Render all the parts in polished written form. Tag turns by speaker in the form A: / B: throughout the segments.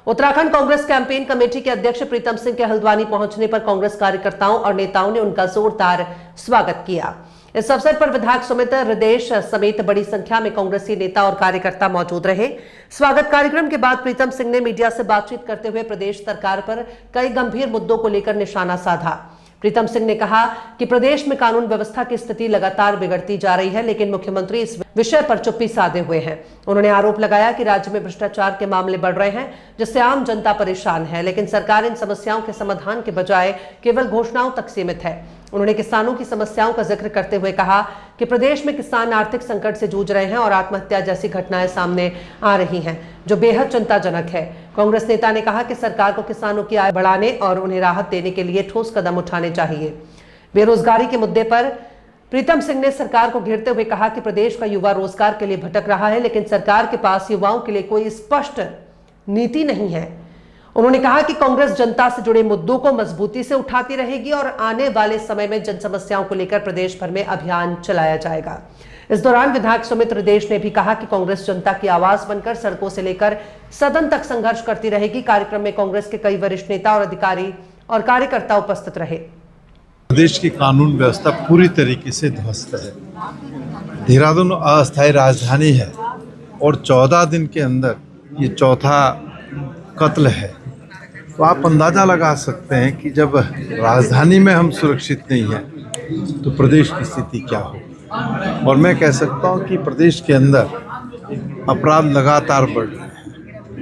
A: Uttarakhand Congress campaign committee के अध्यक्ष प्रीतम सिंह के हल्द्वानी पहुंचने पर कांग्रेस कार्यकर्ताओं और नेताओं ने उनका जोरदार स्वागत किया। इस अवसर पर विधायक सुमित हृदेश समेत बड़ी संख्या में कांग्रेसी नेता और कार्यकर्ता मौजूद रहे। स्वागत कार्यक्रम के बाद प्रीतम सिंह ने मीडिया से बातचीत करते हुए प्रदेश सरकार पर कई गंभीर मुद्दों को लेकर निशाना साधा। प्रीतम सिंह ने कहा कि प्रदेश में कानून व्यवस्था की स्थिति लगातार बिगड़ती जा रही है, लेकिन मुख्यमंत्री इस विषय पर चुप्पी साधे हुए हैं। उन्होंने आरोप लगाया कि राज्य में भ्रष्टाचार के मामले बढ़ रहे हैं, जिससे आम जनता परेशान है, लेकिन सरकार इन समस्याओं के समाधान के बजाय केवल घोषणाओं तक सीमित है। उन्होंने किसानों की समस्याओं का जिक्र करते हुए कहा कि प्रदेश में किसान आर्थिक संकट से जूझ रहे हैं और आत्महत्या जैसी घटनाएं सामने आ रही हैं, जो बेहद चिंताजनक है। कांग्रेस नेता ने कहा कि सरकार को किसानों की आय बढ़ाने और उन्हें राहत देने के लिए ठोस कदम उठाने चाहिए। बेरोजगारी के मुद्दे पर प्रीतम सिंह ने सरकार को घेरते हुए कहा कि प्रदेश का युवा रोजगार के लिए भटक रहा है, लेकिन सरकार के पास युवाओं के लिए कोई स्पष्ट नीति नहीं है। उन्होंने कहा कि कांग्रेस जनता से जुड़े मुद्दों को मजबूती से उठाती रहेगी और आने वाले समय में जन समस्याओं को लेकर प्रदेश भर में अभियान चलाया जाएगा। इस दौरान विधायक सुमित हृदेश ने भी कहा कि कांग्रेस जनता की आवाज बनकर सड़कों से लेकर सदन तक संघर्ष करती रहेगी। कार्यक्रम में कांग्रेस के कई वरिष्ठ नेता और अधिकारी और कार्यकर्ता उपस्थित रहे।
B: प्रदेश की कानून व्यवस्था पूरी तरीके से ध्वस्त है। देहरादून अस्थायी राजधानी है और 14 दिन के अंदर ये चौथा कत्ल है। तो आप अंदाज़ा लगा सकते हैं कि जब राजधानी में हम सुरक्षित नहीं हैं तो प्रदेश की स्थिति क्या हो। और मैं कह सकता हूं कि प्रदेश के अंदर अपराध लगातार बढ़ रहे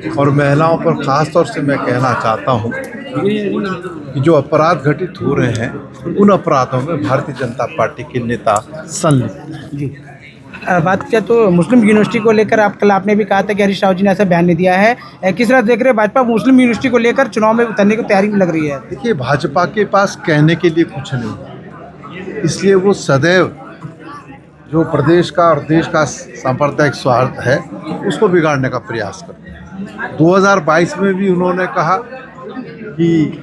B: हैं और महिलाओं पर ख़ास तौर से मैं कहना चाहता हूं कि जो अपराध घटित हो रहे हैं उन अपराधों में भारतीय जनता पार्टी के नेता संलिप्त हैं।
C: बात किया तो मुस्लिम यूनिवर्सिटी को लेकर आपने भी कहा था कि हरीश राव जी ने ऐसा बयान नहीं दिया है। किस तरह देख रहे हैं भाजपा मुस्लिम यूनिवर्सिटी को लेकर चुनाव में उतरने की तैयारी में लग रही है?
B: देखिए, भाजपा के पास कहने के लिए कुछ नहीं है, इसलिए वो सदैव जो प्रदेश का और देश का सांप्रदायिक स्वार्थ है उसको बिगाड़ने का प्रयास करते हैं। 2022 में भी उन्होंने कहा कि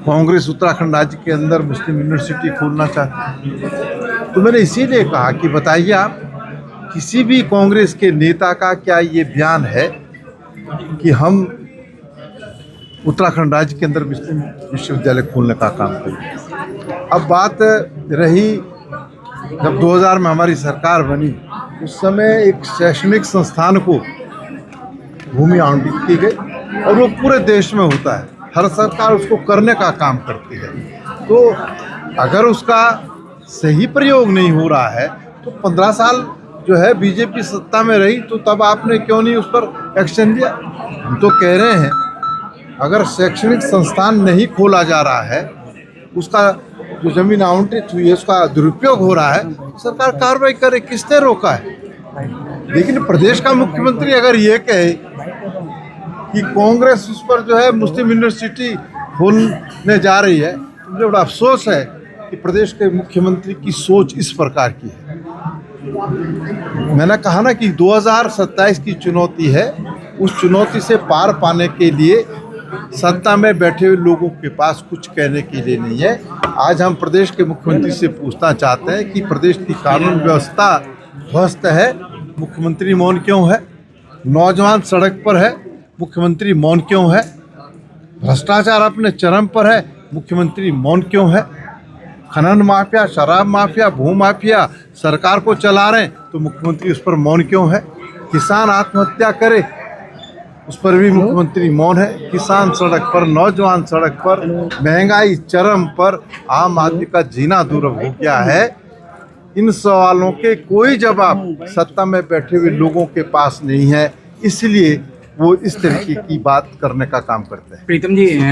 B: कांग्रेस उत्तराखंड राज्य के अंदर मुस्लिम यूनिवर्सिटी खोलना चाहती है। तो मैंने इसीलिए कहा कि बताइए आप, किसी भी कांग्रेस के नेता का क्या ये बयान है कि हम उत्तराखंड राज्य के अंदर मुस्लिम विश्वविद्यालय खोलने का काम करें। अब बात रही जब 2000 में हमारी सरकार बनी, उस समय एक शैक्षणिक संस्थान को भूमि आवंटित की गई और वो पूरे देश में होता है, हर सरकार उसको करने का काम करती है। तो अगर उसका सही प्रयोग नहीं हो रहा है तो 15 साल जो है बीजेपी सत्ता में रही, तो तब आपने क्यों नहीं उस पर एक्शन लिया? हम तो कह रहे हैं अगर शैक्षणिक संस्थान नहीं खोला जा रहा है, उसका जो जमीन आवंटित हुई है उसका दुरुपयोग हो रहा है, तो सरकार कार्रवाई करे। किसने रोका है? लेकिन प्रदेश का मुख्यमंत्री अगर ये कहे कि कांग्रेस उस पर जो है मुस्लिम यूनिवर्सिटी खोलने जा रही है, तो मुझे बड़ा अफसोस है कि प्रदेश के मुख्यमंत्री की सोच इस प्रकार की है। मैंने कहा ना कि 2027 की चुनौती है, उस चुनौती से पार पाने के लिए सत्ता में बैठे हुए लोगों के पास कुछ कहने के लिए नहीं है। आज हम प्रदेश के मुख्यमंत्री से पूछना चाहते हैं कि प्रदेश की कानून व्यवस्था ध्वस्त है, मुख्यमंत्री मौन क्यों है? नौजवान सड़क पर है, मुख्यमंत्री मौन क्यों है? भ्रष्टाचार अपने चरम पर है, मुख्यमंत्री मौन क्यों है? खनन माफिया, शराब माफिया, भू माफिया सरकार को चला रहे हैं, तो मुख्यमंत्री उस पर मौन क्यों है? किसान आत्महत्या करे, उस पर भी मुख्यमंत्री मौन है। किसान सड़क पर, नौजवान सड़क पर, महंगाई चरम पर, आम आदमी का जीना दुर्लभ हो गया है। इन सवालों के कोई जवाब सत्ता में बैठे हुए लोगों के पास नहीं है, इसलिए वो इस तरीके की बात करने का काम करते हैं।
C: प्रीतम जी